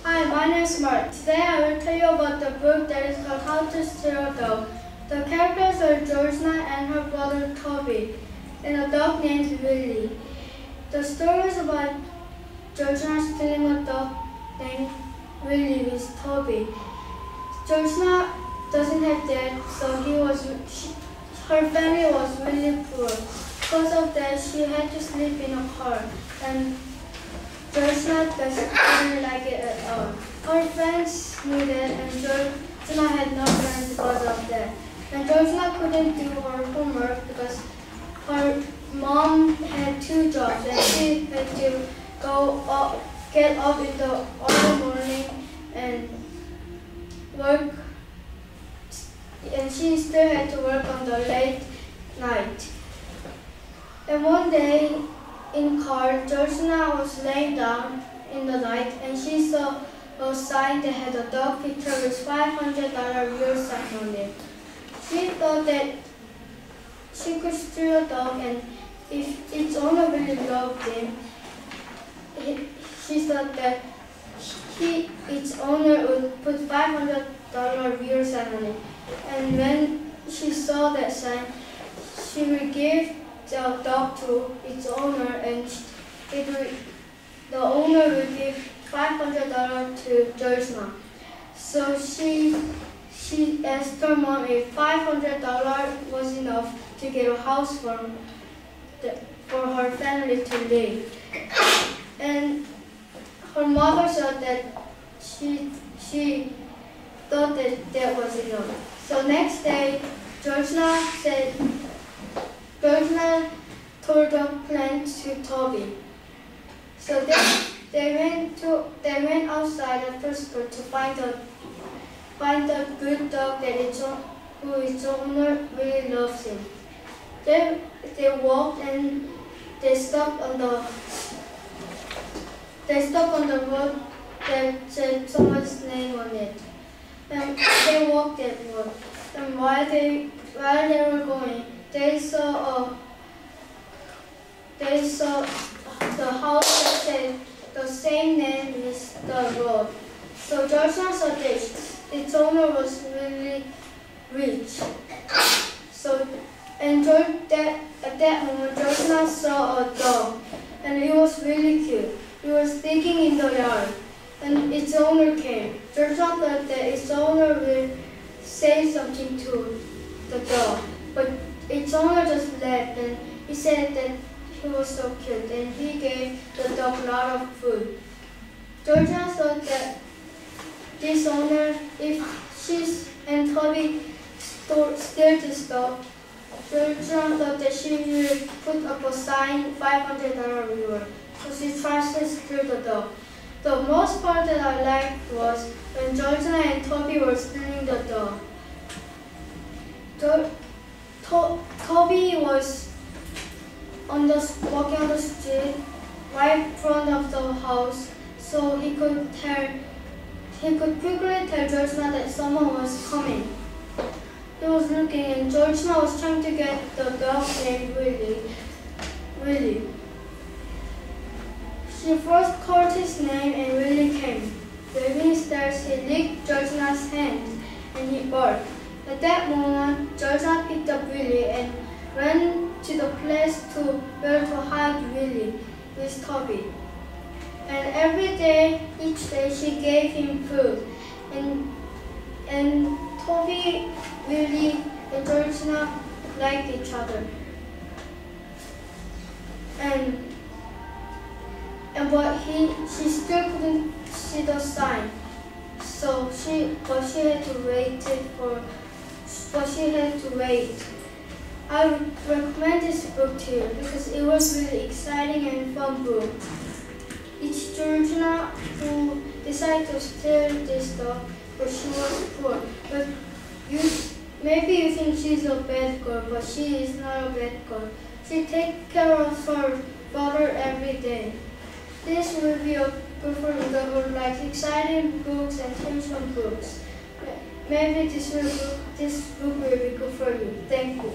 Hi, my name is Mark. Today I will tell you about the book that is called How to Steal a Dog. The characters are Georgina and her brother Toby, and a dog named Willie. The story is about Georgina stealing a dog named Willie with Toby. Georgina doesn't have dad, so her family was really poor. Because of that, she had to sleep in a car, and Georgina didn't like it at all. Her friends knew that, and Georgina had no friends because of that. And Georgina couldn't do her homework because her mom had two jobs, and she had to get up in the early morning and work, and she still had to work on the late night. And one day in car, Georgina was laying down in the night, and she saw a sign that had a dog picture with $500 real sign on it. She thought that she could steal a dog, and if its owner really loved him, she thought that its owner would put $500 real sign on it. And when she saw that sign, she would give the dog to its owner, and the owner would give $500 to Georgina. So she asked her mom if $500 was enough to get a house for her family to live. And her mother said that she thought that was enough. So next day, Georgina told the plan to Toby. So they went outside after school to find a good dog who its owner really loves him. They walked, and they stopped on the road that said someone's name on it. And they walked that road. And while they were going, they saw the house that said the same name as the road. So Georgina saw this. Its owner was really rich. At that moment, Georgina saw a dog, and it was really cute. It was digging in the yard, and its owner came. Georgina thought that its owner would say something to the dog, but its owner just left, and he said that he was so cute, and he gave the dog a lot of food. Georgina thought that this owner, if she and Toby steal this dog, Georgina thought that she would put up a sign, $500 reward. So she tries to steal the dog. The most part that I liked was when Georgina and Toby were stealing the dog. Toby was walking on the street right in front of the house, so he could quickly tell Georgina that someone was coming. He was looking, and Georgina was trying to get the dog named Willie. She first called his name, and Willie came. Waving his tails, he licked Georgina's hand, and he barked. At that moment, Georgina picked up Willie and ran to the place where to hide Willie with Toby. And every day, each day, she gave him food. And Toby, Willie, and Georgina liked each other. But she still couldn't see the sign. So she had to wait. I would recommend this book to you because it was really exciting and fun book. It's Georgina who decided to steal this dog, but she was poor. But maybe you think she's a bad girl, but she is not a bad girl. She takes care of her brother every day. This will be good for you that would like exciting books and tension books. Maybe this book will be good for you. Thank you.